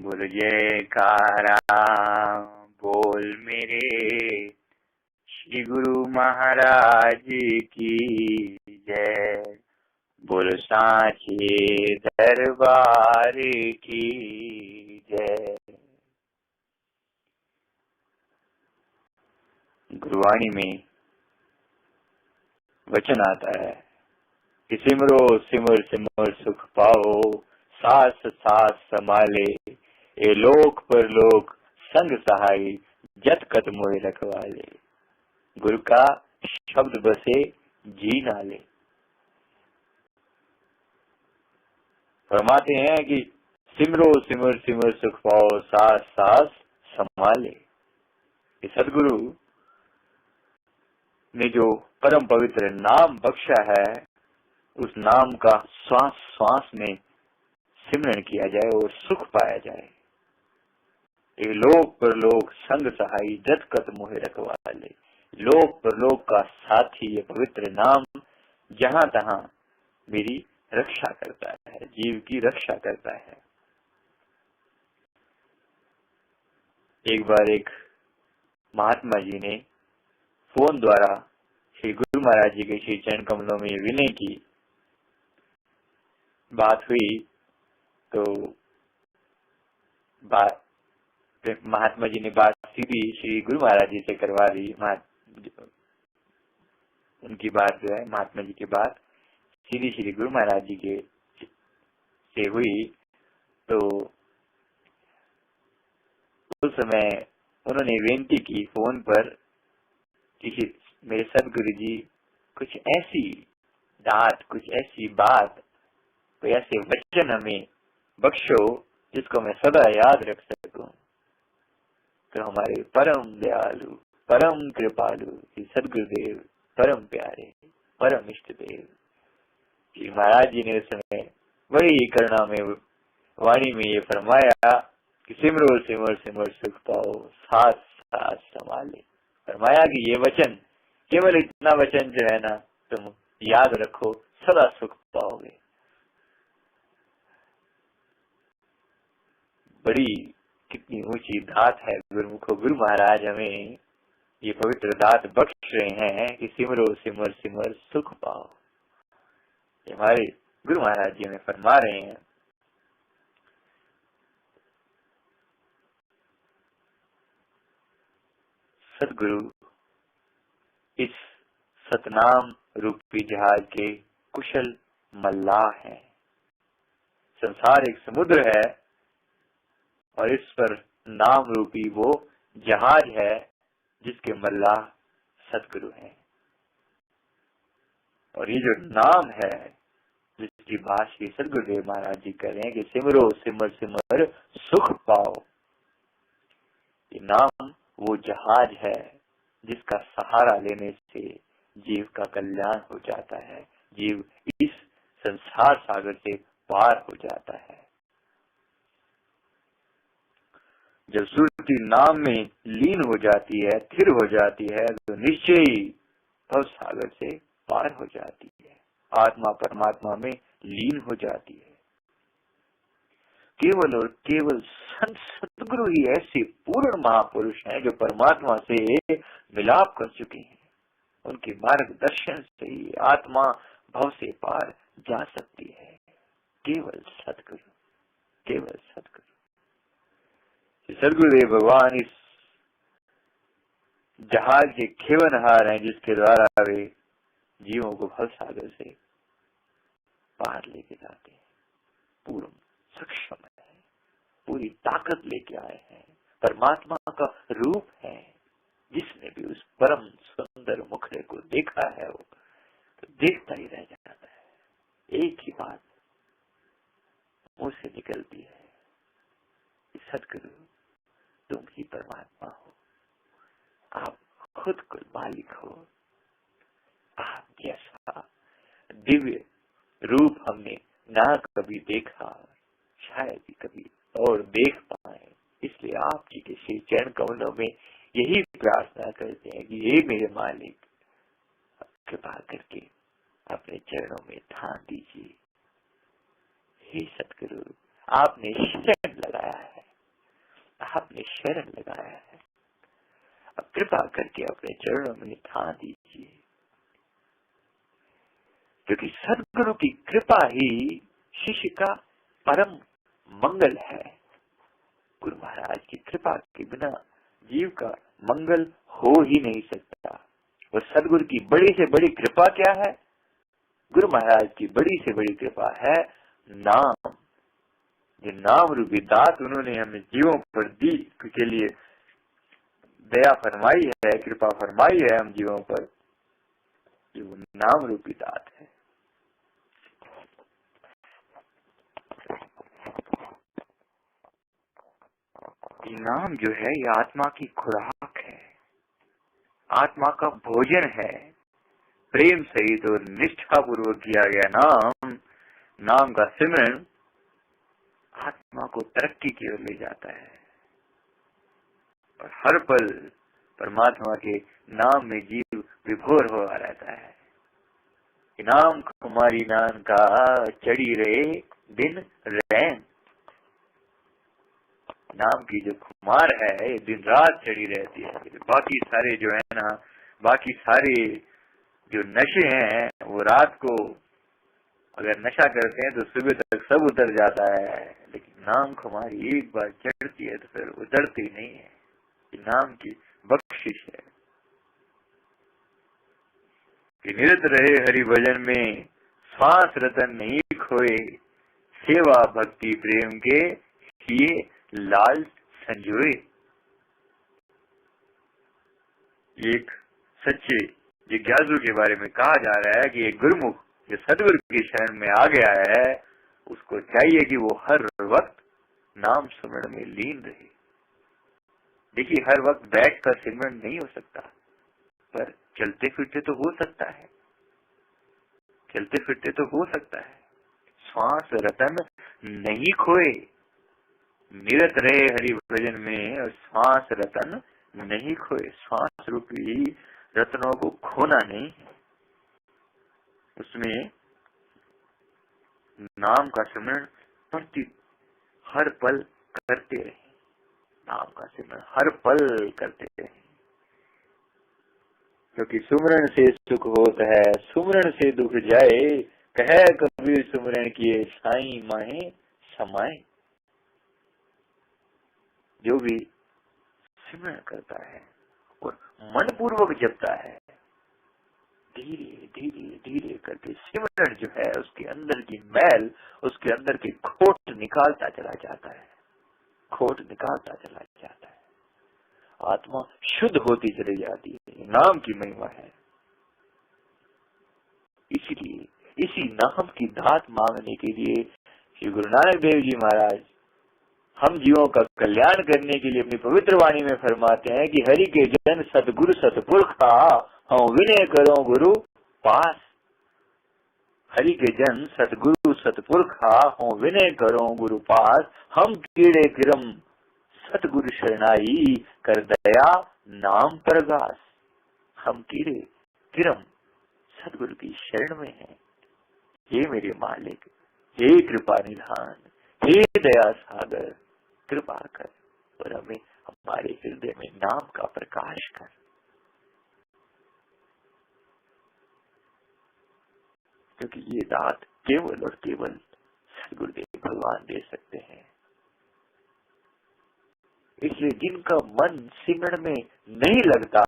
बोल जयकारा बोल मेरे श्री गुरु महाराज की जय। बोल सांचे दरबार की जय। गुरुवाणी में वचन आता है कि सिमरो सिमर सिमर सुख पाओ, सास सास संभाले, ए लोक पर लोक संग सहाय, जत कत मोह रखवाले। गुरु का शब्द बसे जी नाले। फरमाते हैं कि सिमरो सिमर सिमर सुख पाओ, सास सास संभाले। सदगुरु ने जो परम पवित्र नाम बख्शा है, उस नाम का श्वास श्वास में सिमरन किया जाए और सुख पाया जाए। ये लोक पर लोक संग सहाई, जत कत मोह रखवाले। लोक पर लोक का साथी ये पवित्र नाम जहां तहां मेरी रक्षा करता है, जीव की रक्षा करता है। एक बार एक महात्मा जी ने फोन द्वारा श्री गुरु महाराज जी के श्री चरण कमलों में विनय की बात हुई, तो महात्मा जी ने बात सीधी श्री गुरु महाराज जी से करवा दी। उनकी बात जो है, महात्मा जी की बात सीधी श्री गुरु महाराज जी के से हुई। तो उस समय उन्होंने विनती की फोन पर कि मेरे सदगुरु जी कुछ ऐसी दात, कुछ ऐसी बात, कोई ऐसे वचन हमें बख्शो जिसको मैं सदा याद रख सकूं। तो हमारे परम दयालु, परम कृपालु सदगुरुदेव, परम प्यारे, परम इष्ट देव जी महाराज जी ने उस समय बड़ी करुणा में वाणी में ये फरमाया कि सिमरो सिमर सिमर सुख पाओ, साथ साथ संभाले। फरमाया कि ये वचन, केवल इतना वचन जो है ना, तुम याद रखो, सदा सुख पाओगे। बड़ी कितनी ऊंची दात है गुरुमुखो। गुरु महाराज हमें ये पवित्र दात बख्श रहे हैं कि सिमरो सिमर सिमर सुख पाओ। हमारे गुरु महाराज जी हमें फरमा रहे हैं। सदगुरु इस सतनाम रूपी जहाज के कुशल मल्लाह हैं। संसार एक समुद्र है और इस पर नाम रूपी वो जहाज है जिसके मल्लाह सदगुरु हैं। और ये जो नाम है जिसकी बात श्री सदगुरुदेव महाराज जी कर रहे हैं कि सिमरो सिमर सिमर सुख पाओ, ये नाम वो जहाज है जिसका सहारा लेने से जीव का कल्याण हो जाता है, जीव इस संसार सागर से पार हो जाता है। जब सुरती नाम में लीन हो जाती है, स्थिर हो जाती है, तो निश्चय ही भव सागर से पार हो जाती है, आत्मा परमात्मा में लीन हो जाती है। केवल और केवल संत सदगुरु ही ऐसे पूर्ण महापुरुष हैं जो परमात्मा से मिलाप कर चुके हैं। उनके मार्गदर्शन से ही आत्मा भव से पार जा सकती है। केवल सदगुरु, केवल सदगुरु। सदगुरुदेव भगवान इस जहाज के खेवनहार हैं जिसके द्वारा वे जीवों को भव सागर से पार लेके जाते हैं। पूर्ण सक्षम है, पूरी ताकत लेके आए हैं। परमात्मा का रूप है। जिसने भी उस परम सुंदर मुखड़े को देखा है वो तो देखता ही रह जाता है। एक ही बात मुंह से निकलती है, सदगुरु तुम ही परमात्मा हो, आप खुद को मालिक हो। आप जैसा दिव्य रूप हमने ना कभी देखा, शायद ही कभी और देख पाए। इसलिए आप जी के श्री चरण कमलों में यही प्रार्थना करते हैं कि हे मेरे मालिक, कृपा करके अपने चरणों में थाम दीजिए। हे सतगुरु, आपने शरण लगाया है, आपने शरण लगाया है। अब कृपा करके अपने चरणों में थाम दीजिए, क्योंकि सदगुरु की कृपा ही शिष्य का परम मंगल है। गुरु महाराज की कृपा के बिना जीव का मंगल हो ही नहीं सकता। और सदगुरु की बड़ी से बड़ी कृपा क्या है? गुरु महाराज की बड़ी से बड़ी कृपा है नाम। जो नाम रूपी दात उन्होंने हमें जीवों पर दी के लिए दया फरमाई है, कृपा फरमाई है हम जीवों पर, जो नाम रूपी दात है। नाम जो है ये आत्मा की खुराक है, आत्मा का भोजन है। प्रेम सहित और निष्ठा पूर्वक किया गया नाम का सिमरन आत्मा को तरक्की की ओर ले जाता है। और हर पल परमात्मा के नाम में जीव विभोर हुआ रहता है। नाम कुमारी नान का चढ़ी रहे दिन रैन। नाम की जो खुमार है ये दिन रात चढ़ी रहती है। बाकी सारे जो है ना, बाकी सारे जो नशे हैं वो रात को अगर नशा करते हैं तो सुबह तक सब उतर जाता है, लेकिन नाम खुमारी एक बार चढ़ती है तो फिर उतरती नहीं है। नाम की बख्शिश है कि निरत रहे हरि भजन में, श्वास रतन नहीं खोए, सेवा भक्ति प्रेम के किए लाल संजोए। एक सच्चे जिज्ञासु के बारे में कहा जा रहा है कि एक गुरुमुख जो सदगुरु की शरण में आ गया है उसको चाहिए कि वो हर वक्त नाम स्मरण में लीन रहे। देखिए, हर वक्त बैठ कर सिमरन नहीं हो सकता, पर चलते फिरते तो हो सकता है, चलते फिरते तो हो सकता है। श्वास रतन नहीं खोए, निरत रहे हरि भजन में और श्वास रतन नहीं खोए। श्वास रूपी रत्नों को खोना नहीं है, उसमें नाम का सिमरन प्रति हर पल करते रहे, नाम का सिमरन हर पल करते रहे। क्योंकि सुमरन से सुख होता है, सुमरन से दुख जाए, कहे कबीर सुमरन किए साईं माहे समाए। जो भी सिमरन करता है और मन पूर्वक जपता है, धीरे धीरे धीरे करके सिमरन जो है उसके अंदर की मैल, उसके अंदर की खोट निकालता चला जाता है, खोट निकालता चला जाता है। आत्मा शुद्ध होती चली जाती है। नाम की महिमा है। इसलिए इसी नाम की दात मांगने के लिए श्री गुरु नानक देव जी महाराज हम जीवों का कल्याण करने के लिए अपनी पवित्र वाणी में फरमाते हैं कि हरि के जन सतगुरु सतपुरखा, हम विनय करो गुरु पास। हरि के जन सतगुरु सतपुरखा, हम विनय करो गुरु पास। हम कीड़े किरम सतगुरु शरणाई, कर दया नाम प्रगास। हम कीड़े किरम सतगुरु की शरण में हैं। हे मेरे मालिक, हे कृपा निधान, हे दया सागर, कृपा कर और हमें हमारे हृदय में नाम का प्रकाश कर। क्योंकि ये दात केवल और केवल सदगुरुदेव भगवान दे सकते हैं। इसलिए जिनका मन सिमरन में नहीं लगता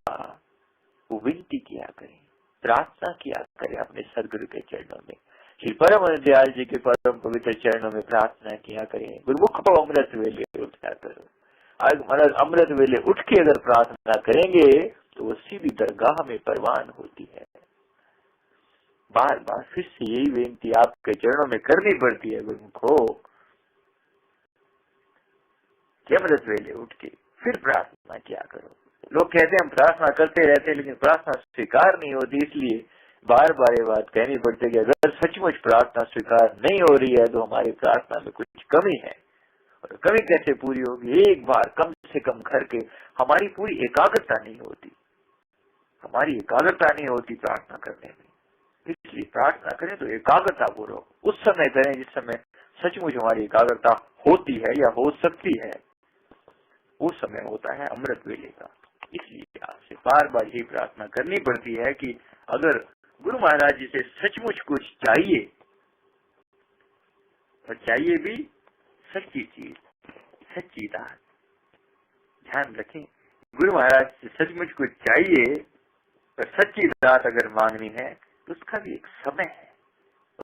वो विनती किया करें, प्रार्थना किया करें अपने सदगुरु के चरणों में। श्री परम दयाल जी के परम पवित्र चरणों में प्रार्थना किया करें। गुरुमुख को अमृत वेले उठा करो। अमृत वेले उठ के अगर प्रार्थना करेंगे तो वो सीधी दरगाह में परवान होती है। बार बार फिर से यही बेनती आपके चरणों में करनी पड़ती है गुरुमुखो, अमृत वेले उठ के फिर प्रार्थना किया करो। लोग कहते हैं हम प्रार्थना करते रहते हैं लेकिन प्रार्थना स्वीकार नहीं होती, इसलिए बार बार ये बात कहनी पड़ती है कि अगर सचमुच प्रार्थना स्वीकार नहीं हो रही है तो हमारी प्रार्थना में कुछ कमी है। और कमी कैसे पूरी होगी? एक बार कम से कम करके हमारी पूरी एकाग्रता नहीं होती, हमारी एकाग्रता नहीं होती प्रार्थना करने में। इसलिए प्रार्थना करें तो एकाग्रता पूर्वक उस समय करें जिस समय सचमुच हमारी एकाग्रता होती है या हो सकती है। वो समय होता है अमृत वेले का। इसलिए आपसे बार बार ये प्रार्थना करनी पड़ती है कि अगर गुरु महाराज जी से सचमुच कुछ चाहिए, और चाहिए भी सच्ची चीज, सच्ची दात, ध्यान रखें, गुरु महाराज से सचमुच कुछ चाहिए और सच्ची दात अगर मांगनी है तो उसका भी एक समय है।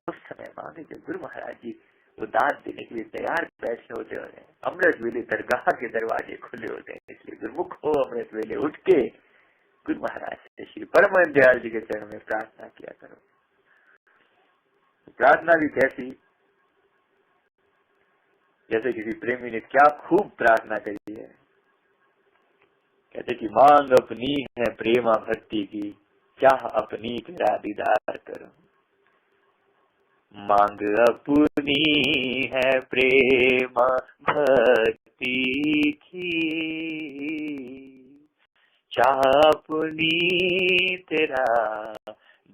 उस समय मांगे जब गुरु महाराज जी वो दात देने के लिए तैयार बैठे होते हैं, अमृत वेले दरगाह के दरवाजे खुले होते हैं। इसलिए गुरुमुख हो अमृत वेले उठ के गुरु महाराज से श्री परम दयाल जी के चरण में प्रार्थना किया करो। प्रार्थना भी कैसी, जैसे किसी प्रेमी ने क्या खूब प्रार्थना करी है, कहते कि मांग अपनी है प्रेमा भक्ति की, चाह अपनी तेरा दीदार करो। मांग अपनी है प्रेम भक्ति की, चाह अपनी तेरा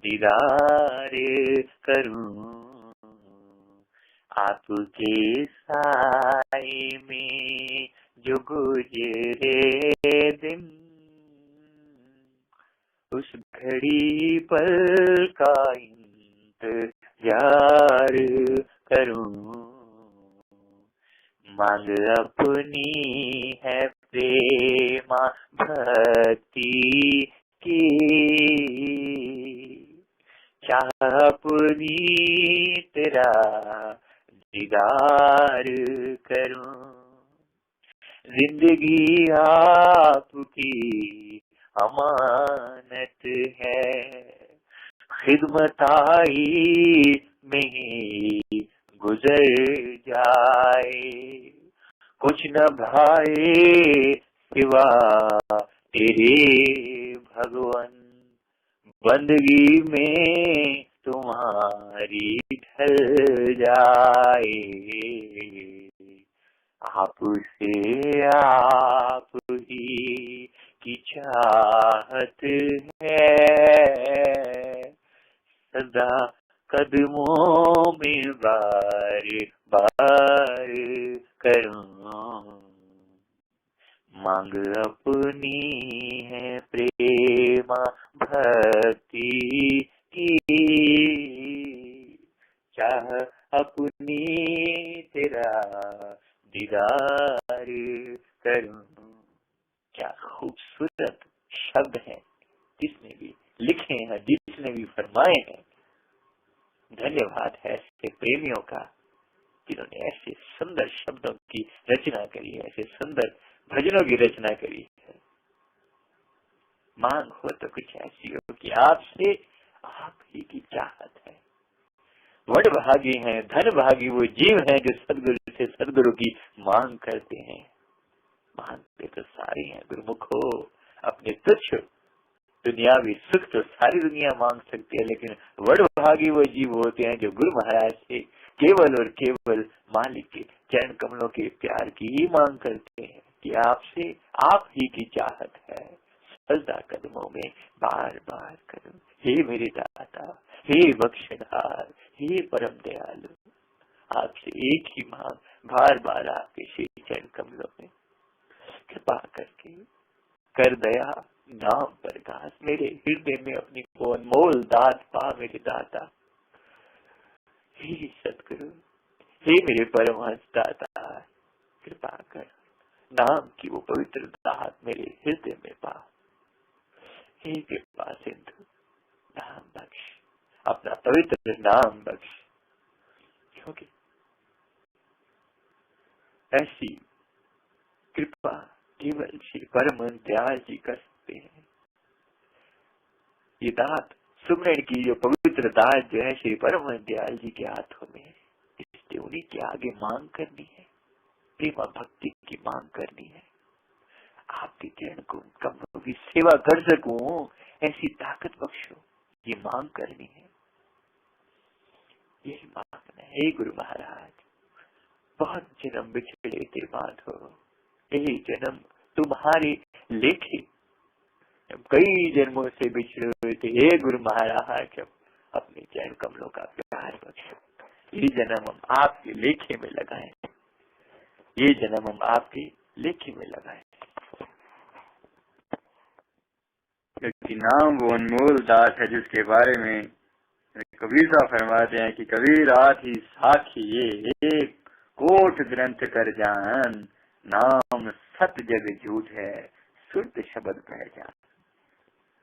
दीदार करूं। आपके साए में जो गुजरे दिन, उस घड़ी पल का इंतजार करूं। मांग अपनी है प्रेमा भक्ति की, चाह अपनी तेरा दीदार करूं। जिंदगी आपकी अमानत है, खिदमत आई में ही गुजर जाए। कुछ न भाए सिवा तेरे भगवन, बंदगी में तुम्हारी ढल जाए। आपसे आप ही की चाहत है, सदा कदमों में बार बार करूं। मांग अपनी है प्रेमा भक्ति की, चाह अपनी तेरा दीदार करूं। क्या खूबसूरत शब्द हैं, जिसने भी लिखे हैं, जिसने भी फरमाए हैं। धन्यवाद है ऐसे प्रेमियों का जिन्होंने ऐसे सुंदर शब्दों की रचना करी है, ऐसे सुंदर भजनों की रचना करी है। मांग हो तो कुछ ऐसी हो कि आपसे आप ही की चाहत है। वड भागी हैं, धन भागी वो जीव हैं जो सदगुरु से सदगुरु की मांग करते हैं। मांगते तो सारे हैं गुरुमुख हो, अपने तुच्छ दुनियावी सुख तो सारी दुनिया मांग सकती है, लेकिन वड भागी वो जीव होते हैं जो गुरु महाराज से केवल और केवल मालिक के चरण कमलों के प्यार की ही मांग करते हैं कि आपसे आप ही की चाहत है। सजदा कदमों में बार बार करो, हे मेरे दाता, हे बख्शनहार, हे परम दयालु। आपसे एक ही मांग, बार बार आपके श्री चरण कमलों में कृपा करके कर दया, नाम पर घास मेरे हृदय में अपनी को अनमोल दात पा मेरे दाता। हे सतगुरु, हे मेरे परमहंस दाता, कृपा कर नाम की वो पवित्र दात मेरे हृदय में पा। हे कृपा सिंधु, नाम बख्श, अपना पवित्र नाम बख्श, क्योंकि ऐसी कृपा केवल श्री परम दयाल जी कर सकते हैं। ये दात सुमरण की जो पवित्र दात जो है श्री परम दयाल जी के हाथों में है, इसलिए उन्हीं के आगे मांग करनी है, प्रेमा भक्ति की मांग करनी है। आपके चरण को कमलों की सेवा कर सकूं, ऐसी ताकत बख्शो, ये मांग करनी है, यही मांगना है। हे गुरु महाराज, बहुत जन्म बिछड़े थे माधो, यही जन्म तुम्हारे लेखे, कई जन्मों से बिछड़े हुए थे। हे गुरु महाराज, अपने चरण कमलों का प्यार बख्शो। ये जन्म हम आपके लेखे में लगाए, ये जन्म हम आपके लेखे में लगाए। क्योंकि नाम वो अनमोल दात है जिसके बारे में कबीर साहब फरमाते हैं कि कबीर रात ही साखी ये एक कोट ग्रंथ कर जान, नाम सत जग झूठ है शुद्ध शब्द पहचान।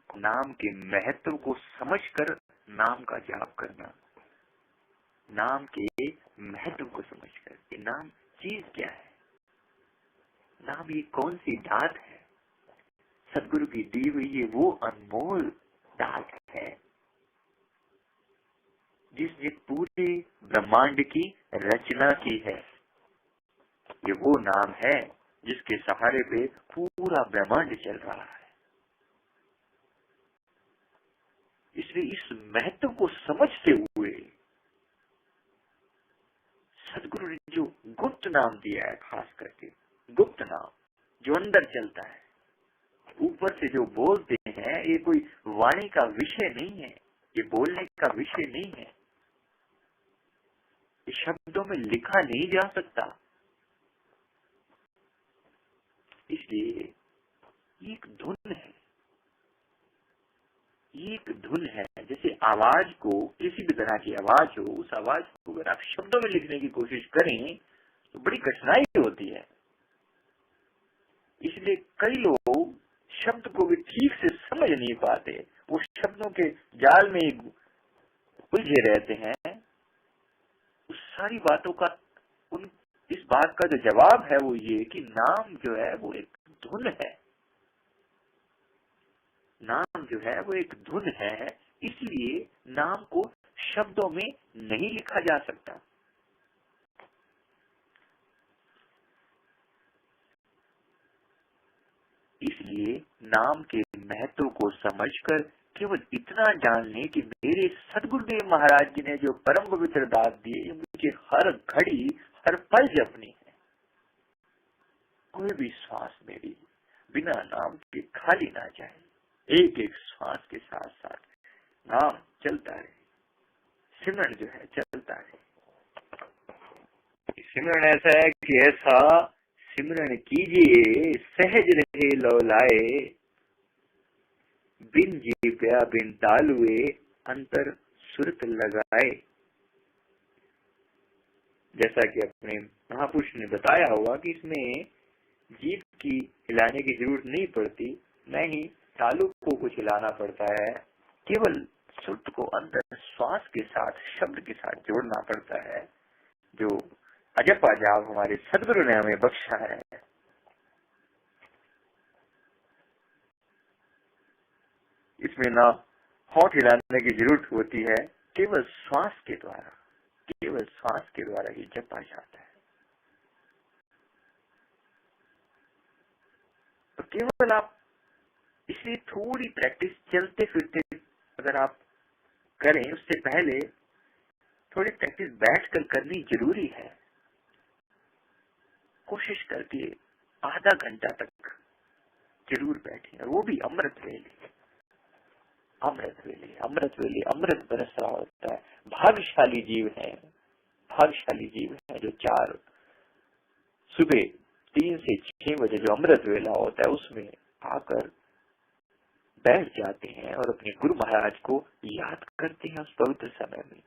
नाम के महत्व को समझकर नाम का जाप करना, नाम के महत्व को समझकर कि नाम चीज क्या है, नाम ये कौन सी दात है, सदगुरु की दी हुई ये वो अनमोल दात है जिसने पूरे ब्रह्मांड की रचना की है। ये वो नाम है जिसके सहारे पे पूरा ब्रह्मांड चल रहा है। इसलिए इस महत्व को समझते हुए सदगुरु ने जो गुप्त नाम दिया है, खास करके गुप्त नाम जो अंदर चलता है, ऊपर से जो बोलते हैं, ये कोई वाणी का विषय नहीं है, ये बोलने का विषय नहीं है, ये शब्दों में लिखा नहीं जा सकता। इसलिए एक धुन है, एक धुन है। जैसे आवाज को, किसी भी तरह की आवाज हो, उस आवाज को अगर आप शब्दों में लिखने की कोशिश करें तो बड़ी कठिनाई होती है। इसलिए कई लोग शब्द को भी ठीक से समझ नहीं पाते, वो शब्दों के जाल में उलझे रहते हैं। उस सारी बातों का इस बात का जो जवाब है वो ये कि नाम जो है वो एक धुन है, नाम जो है वो एक धुन है। इसलिए नाम को शब्दों में नहीं लिखा जा सकता। इसलिए नाम के महत्व को समझकर केवल इतना जान लें कि मेरे सदगुरुदेव महाराज जी ने जो परम पवित्र दात दिए मुझे हर घड़ी हर पल जपनी है। कोई भी श्वास मेरी बिना नाम के खाली ना जाए, एक एक श्वास के साथ साथ नाम चलता रहे, सिमरन जो है चलता रहे। सिमरन ऐसा है कि ऐसा सिमरन कीजिए सहज रहे लौलाए, बिन जीव्या बिन तालुए अंतर सुरत लगाए। जैसा कि अपने महापुरुष ने बताया हुआ कि इसमें जीभ की हिलाने की जरूरत नहीं पड़ती, न ही तालु को कुछ हिलाना पड़ता है, केवल सुरत को अंदर श्वास के साथ शब्द के साथ जोड़ना पड़ता है, जो अजपा जाप हमारे सदगुरु ने हमें बख्शा है। इसमें ना होंठ हिलाने की जरूरत होती है, केवल श्वास के द्वारा, केवल श्वास के द्वारा ही जपा जाता है। तो केवल आप इसलिए थोड़ी प्रैक्टिस चलते फिरते अगर आप करें, उससे पहले थोड़ी प्रैक्टिस बैठकर करनी जरूरी है। कोशिश करके आधा घंटा तक जरूर बैठे, और वो भी अमृत वेले, अमृत वेले, अमृत वेले, अमृत बरस रहा होता है। भाग्यशाली जीव है, भाग्यशाली जीव है जो सुबह 3 से 6 बजे जो अमृत वेला होता है उसमें आकर बैठ जाते हैं और अपने गुरु महाराज को याद करते हैं उस पवित्र समय में।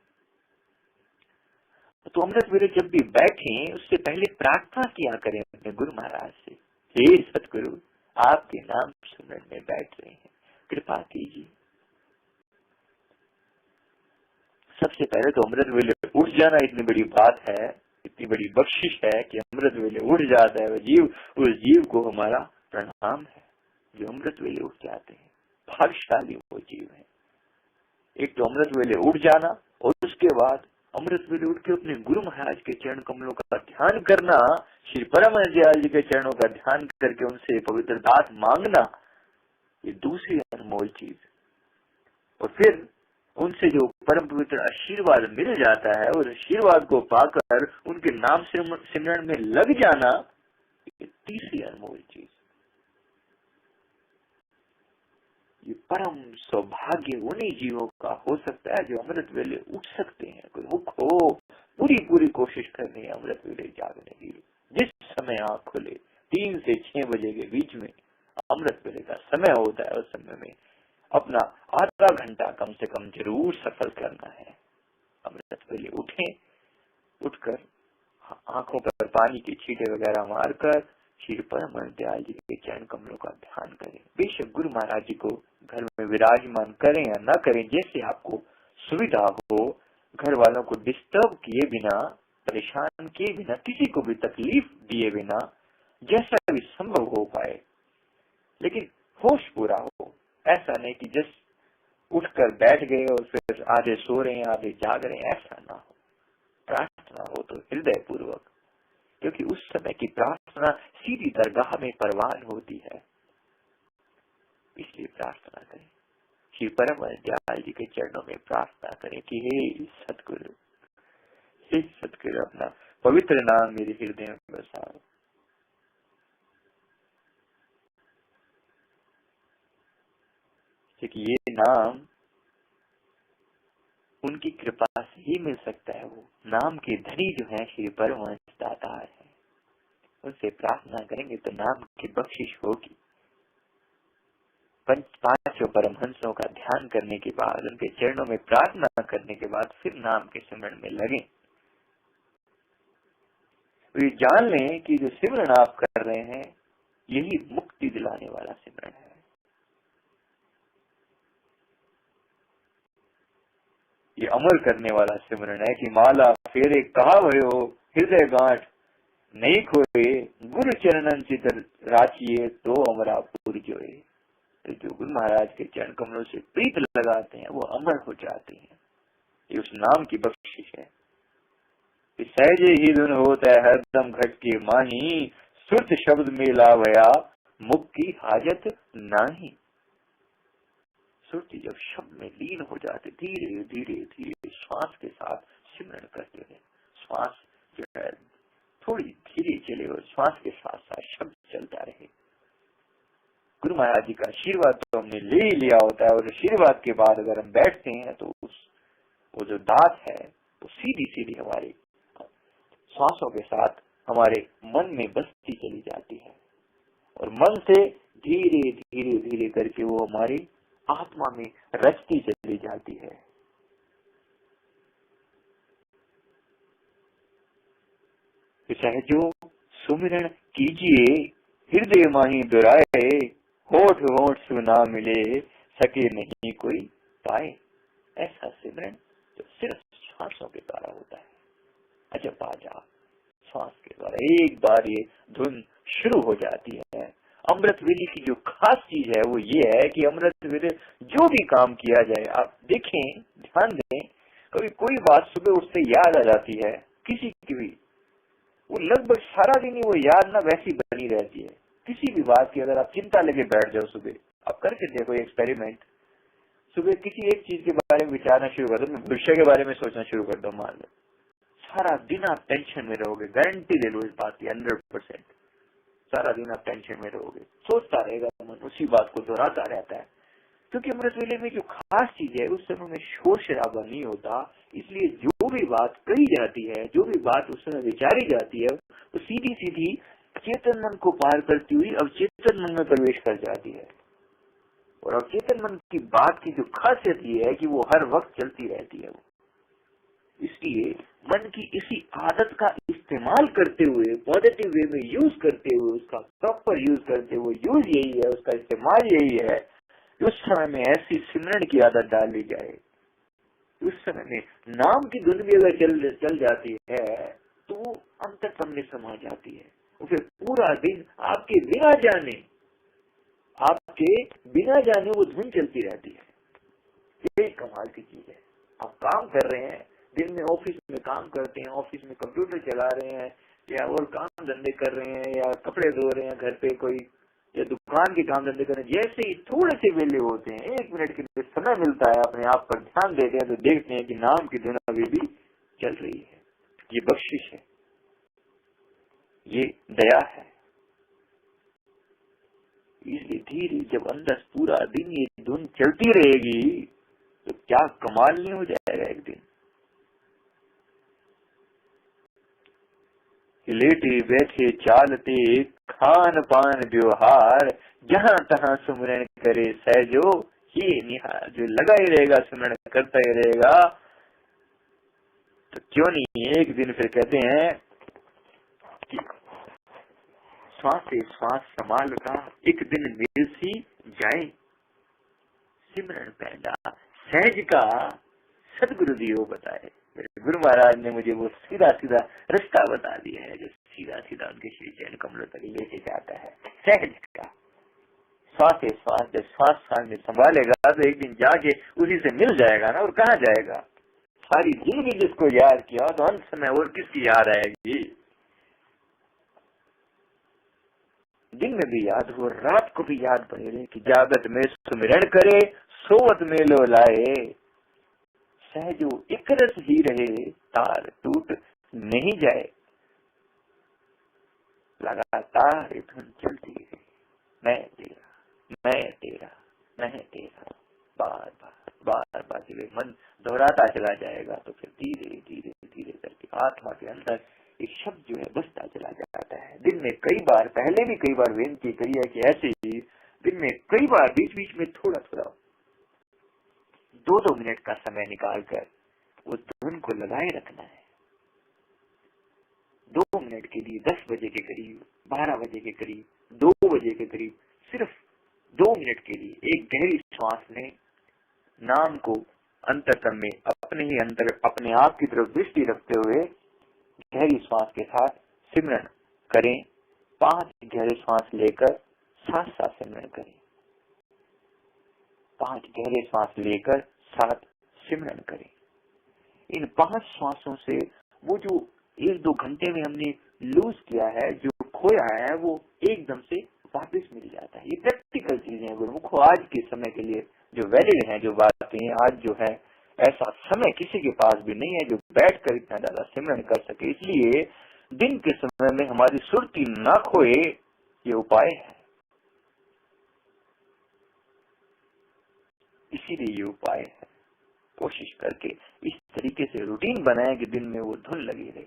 तो अमृत वेले जब भी बैठे उससे पहले प्रार्थना किया करें अपने गुरु महाराज से, हे सतगुरु आपके नाम सुमरन में बैठ रहे हैं, कृपा कीजिए। सबसे पहले तो अमृत वेले उठ जाना इतनी बड़ी बात है, इतनी बड़ी बख्शिश है कि अमृत वेले उठ जाता है वो जीव, उस जीव को हमारा प्रणाम है जो अमृत वेले उठ जाते हैं। भाग्यशाली वो जीव है। एक तो अमृत वेले उठ जाना, और उसके बाद अमृत वेले उठ के अपने गुरु महाराज के चरण कमलों का ध्यान करना, श्री परमहंस दयाल जी के चरणों का ध्यान करके उनसे पवित्र दात मांगना, ये दूसरी अनमोल चीज। और फिर उनसे जो परम पवित्र आशीर्वाद मिल जाता है, उस आशीर्वाद को पाकर उनके नाम से सिमरन में लग जाना, ये तीसरी अनमोल चीज। ये परम सौभाग्य उन्हीं जीवों का हो सकता है जो अमृत वेले उठ सकते हैं। कोई मुख हो, पूरी कोशिश करनी है अमृत वेले जागने की। जिस समय आँख खुले 3 से 6 बजे के बीच में अमृत वेले का समय होता है, उस समय में अपना आधा घंटा कम से कम जरूर सफल करना है। अमृत वेले उठकर आंखों पर पानी के छींटे वगैरह मारकर श्री परम दयाल जी के चरण कमलों का ध्यान करें। बेशक गुरु महाराज जी को घर में विराजमान करें या न करें, जैसे आपको सुविधा हो, घर वालों को डिस्टर्ब किए बिना, परेशान किए बिना, किसी को भी तकलीफ दिए बिना, जैसा भी संभव हो पाए, लेकिन होश पूरा हो। ऐसा नहीं कि जस्ट उठकर बैठ गए और फिर आधे सो रहे हैं आधे जाग रहे हैं, ऐसा ना हो। प्रार्थना हो तो हृदय पूर्वक, क्योंकि उस समय की प्रार्थना सीधी दरगाह में परवान होती है। इसलिए प्रार्थना करें, श्री परम दयाल जी के चरणों में प्रार्थना करें कि हे सतगुरु, अपना पवित्र नाम मेरे हृदय में बसाओ। क्योंकि ये नाम उनकी कृपा से ही मिल सकता है। वो नाम के धनी जो है श्री परमहंस दातार है, उनसे प्रार्थना करेंगे तो नाम की बख्शिश होगी। पांचों परमहंसों का ध्यान करने के बाद, उनके चरणों में प्रार्थना करने के बाद फिर नाम के सिमरन में लगे। तो ये जान लें कि जो सिमरन आप कर रहे हैं यही मुक्ति दिलाने वाला सिमरन है। ये अमर करने वाला सिमरन है कि माला फेरे कहा भयो हृदय गांठ नहीं खोए, गुरु चरणन चितर राचिए तो अमरापुर जोए। तो जो गुरु महाराज के चरण कमलों से प्रीत लगाते हैं वो अमर हो जाते हैं। ये उस नाम की बख्शिश है। सहजे ही धुन होता है हरदम घट के माही, सुरत शब्द में लावया मुक्ति हाजत नाही। सुरती जब शब्द में लीन हो जाते, धीरे धीरे धीरे श्वास के साथ सिमरन करते हैं। श्वास जो है थोड़ी धीरे चले और श्वास के साथ साथ शब्द चलता रहे। गुरु महाराज जी का आशीर्वाद तो हमने ले ही लिया होता है, और आशीर्वाद के बाद अगर हम बैठते हैं तो वो जो दात है वो सीधी सीधी हमारे श्वासों के साथ हमारे मन में बसती चली जाती है, और मन से धीरे धीरे धीरे करके वो हमारी आत्मा में रचती चली जाती है। सहजो सुमिरन कीजिए हृदय माही दुराए, होठ होठ सुना मिले सके नहीं कोई पाए। ऐसा सिमरन तो सिर्फ श्वासों के द्वारा होता है। अजब बाजा श्वास के द्वारा एक बार ये धुन शुरू हो जाती है। अमृत वेले की जो खास चीज है वो ये है कि अमृत वेले जो भी काम किया जाए, आप देखें, ध्यान दें, कभी कोई बात सुबह उठते याद आ जाती है किसी की भी, वो लगभग सारा दिन ही वो याद ना वैसी बनी रहती है। किसी भी बात की अगर आप चिंता लेके बैठ जाओ सुबह, आप करके देखो एक्सपेरिमेंट, सुबह किसी एक चीज के बारे में विचारना शुरू कर दो, भविष्य के बारे में सोचना शुरू कर दो, मान लो सारा दिन आप टेंशन में रहोगे। गारंटी ले लो इस बात की 100%। सारा दिन आप टेंशन में रहोगे, सोचता रहेगा मन, उसी बात को दोहराता रहता है। क्योंकि अमृत वेले में जो खास चीज है उस समय में शोर शराबा नहीं होता, इसलिए जो भी बात कही जाती है, जो भी बात उस समय विचारी जाती है, वो सीधी सीधी चेतन मन को पार करती हुई अब चेतन मन में प्रवेश कर जाती है। और अब चेतन मन की बात की जो खासियत ये है कि वो हर वक्त चलती रहती है। वो इसलिए मन की इसी आदत का इस्तेमाल करते हुए, पॉजिटिव वे में यूज करते हुए, उसका प्रॉपर यूज करते हुए, यूज यही है, उसका इस्तेमाल यही है, उस समय में ऐसी सिमरन की आदत डाल ली जाए, उस समय में नाम की धुन भी अगर चल जाती है तो वो अंतर्तम में समा जाती है। और फिर पूरा दिन आपके बिना जाने वो धुन चलती रहती है। ये कमाल की चीज है। आप काम कर रहे हैं, दिन में ऑफिस में काम करते हैं, ऑफिस में कंप्यूटर चला रहे हैं, या और काम धंधे कर रहे हैं, या कपड़े धो रहे हैं घर पे कोई, या दुकान के काम धंधे कर रहे हैं, जैसे ही थोड़े से वेले होते हैं, 1 मिनट के लिए समय मिलता है, अपने आप पर ध्यान देते हैं तो देखते हैं कि नाम की धुन अभी भी चल रही है। ये बख्शिश है, ये दया है। इसलिए धीरे जब अंदर पूरा दिन ये धुन चलती रहेगी तो क्या कमाल नहीं हो जाएगा एक दिन। लेटे बैठे चालते खान पान व्यवहार, जहाँ तहाँ सुमरन करे सहजो ये निहार जो लगा ही रहेगा, स्मरण करता ही रहेगा, तो क्यों नहीं एक दिन फिर कहते हैं कि श्वास से श्वास संभालता एक दिन मिल सी जाए, सिमरन पैदा सहज का सदगुरु दियो बताए। मेरे गुरु महाराज ने मुझे वो सीधा सीधा रास्ता बता दिया है, जो सीधा सीधा उनके श्री चरण कमलों तक लेके जाता है। सहज का श्वास से श्वास, जब श्वास श्वास में संभालेगा तो एक दिन जाके उसी से मिल जाएगा ना, और कहाँ जाएगा। सारी जिंदगी जिसको याद किया तो अंत समय और किसकी याद आएगी। दिन में भी याद हो, रात को भी याद बनी रहे कि जागत में सुमिरन करे, सोवत में लो लाए, सहजो एक रस ही रहे, तार टूट नहीं जाए। लगातार धुन चलती है, मैं तेरा मैं तेरा मैं तेरा, बार बार धीरे मन दोहराता चला जाएगा। तो फिर धीरे धीरे धीरे करके आत्मा के अंदर एक शब्द जो है बसता चला जाता है। दिन में कई बार, पहले भी कई बार विनती करी है कि ऐसे ही दिन में कई बार बीच बीच में थोड़ा थोड़ा 2-2 मिनट का समय निकाल कर उस धुन को लगाए रखना है। 2 मिनट के लिए 10 बजे के करीब, 12 बजे के करीब, 2 बजे के करीब, सिर्फ 2 मिनट के लिए एक गहरी श्वास में नाम को अंतरतम में अपने ही अंतर, अपने आप की तरफ दृष्टि रखते हुए गहरी श्वास के साथ सिमरन करें। 5 गहरे श्वास लेकर साथ साथ सिमरन करें। 5 गहरे श्वास लेकर साथ सिमरन करें। इन 5 श्वासों से वो जो 1-2 घंटे में हमने लूज किया है, जो खोया है, वो एकदम से वापस मिल जाता है। ये प्रैक्टिकल चीजें हैं गुरुमुखो, आज के समय के लिए जो वैलिड है, जो बातें आज जो है, ऐसा समय किसी के पास भी नहीं है जो बैठकर इतना ज्यादा सिमरन कर सके। इसलिए दिन के समय में हमारी सुरती न खोए, ये उपाय है। इसीलिए ये उपाय है। कोशिश करके इस तरीके से रूटीन बनाए कि दिन में वो धुन लगी रहे।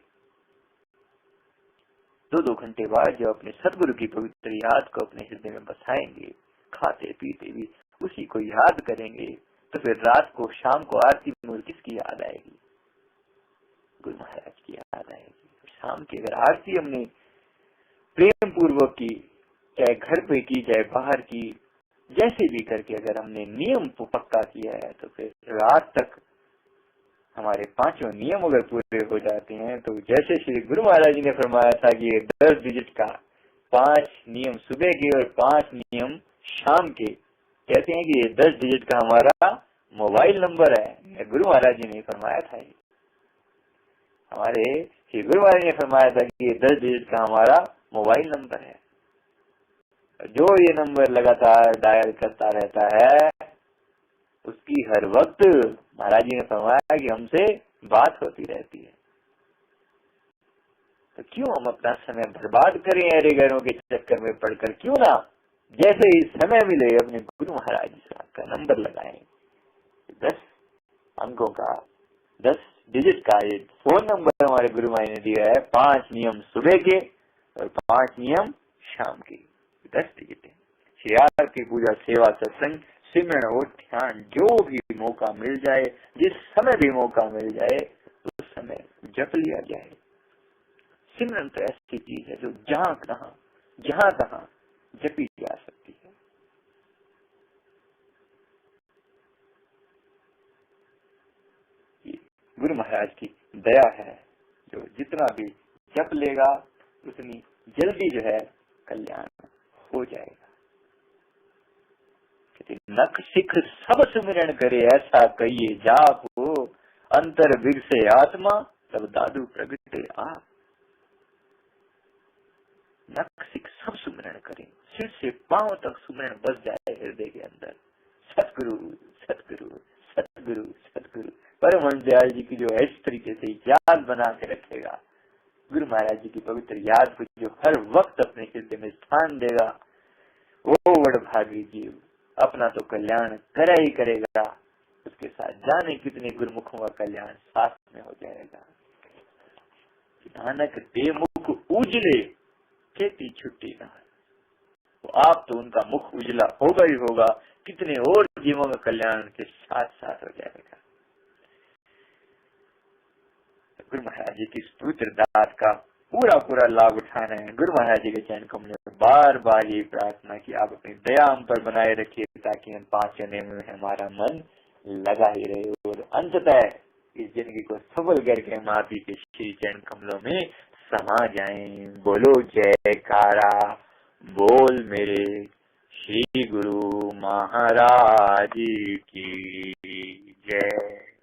2-2 घंटे बाद जब अपने सदगुरु की पवित्र याद को अपने हृदय में बसाएंगे, खाते पीते भी उसी को याद करेंगे, तो फिर रात को, शाम को आरती में किसकी याद आएगी? गुरु महाराज की याद आएगी। शाम की अगर आरती हमने प्रेम पूर्वक की, चाहे घर पे की चाहे बाहर की, जैसे भी करके अगर हमने नियम को पक्का किया है, तो फिर रात तक हमारे 5 नियम अगर पूरे हो जाते हैं, तो जैसे श्री गुरु महाराज जी ने फरमाया था कि ये 10 डिजिट का 5 नियम सुबह के और 5 नियम शाम के, कहते हैं कि ये 10 डिजिट का हमारा मोबाइल नंबर है। गुरु महाराज जी ने फरमाया था, हमारे श्री गुरु महाराज जी ने फरमाया था कि ये 10 डिजिट का हमारा मोबाइल नंबर है। जो ये नंबर लगातार डायल करता रहता है, उसकी हर वक्त महाराज जी ने फरमाया कि हमसे बात होती रहती है। तो क्यों हम अपना समय बर्बाद करें अरे गैरों के चक्कर में पड़कर? क्यों ना जैसे ही समय मिले अपने गुरु महाराज जी का नंबर लगाएं। 10 अंकों का 10 डिजिट का ये फोन नंबर हमारे गुरु महाराज ने दिया है। 5 नियम सुबह के और 5 नियम शाम के, 10 डिजिट है। श्री आरती पूजा सेवा सत्संग सिमरन और ध्यान, जो भी मौका मिल जाए, जिस समय भी मौका मिल जाए, उस समय जप लिया जाए। सिमरन तो ऐसी चीज है जो जहाँ कहाँ जपी जा सकती है। ये गुरु महाराज की दया है, जो जितना भी जप लेगा उतनी जल्दी जो है कल्याण हो जाएगा। नख सिख सब सुमिरन करे, ऐसा कहिए जाप हो, अंतर बिग से आत्मा तब दादू प्रगटे आप। नख सिख सब सुमिरन करें, सिर से पांव तक सुमिरन बस जाए हृदय के अंदर। सतगुरु सतगुरु सतगुरु सतगुरु। परमहंस दयाल जी की जो है इस तरीके से याद बना के रखेगा, गुरु महाराज जी की पवित्र याद को जो हर वक्त अपने हृदय में स्थान देगा, वो वडभागी जीव अपना तो कल्याण करा ही करेगा, उसके साथ जाने कितने गुरुमुखों का कल्याण साथ में हो जाएगा। नानक दे मुख उजले खेती छुट्टी ना, तो आप तो उनका मुख उजला होगा ही होगा, कितने और जीवों का कल्याण उनके साथ साथ हो जाएगा। गुरु महाराज जी की इस पवित्र दात का पूरा लाभ उठाना है। गुरु महाराज जी के चरण कमलों में बार बार ये प्रार्थना की आप अपनी दया हम पर बनाए रखिए, ताकि हम 5 जने में हमारा मन लगा ही रहे और अंततः इस जिंदगी को सफल करके हम आप ही के श्री चरण कमलों में समा जाएं। बोलो जयकारा, बोल मेरे श्री गुरु महाराज की जय।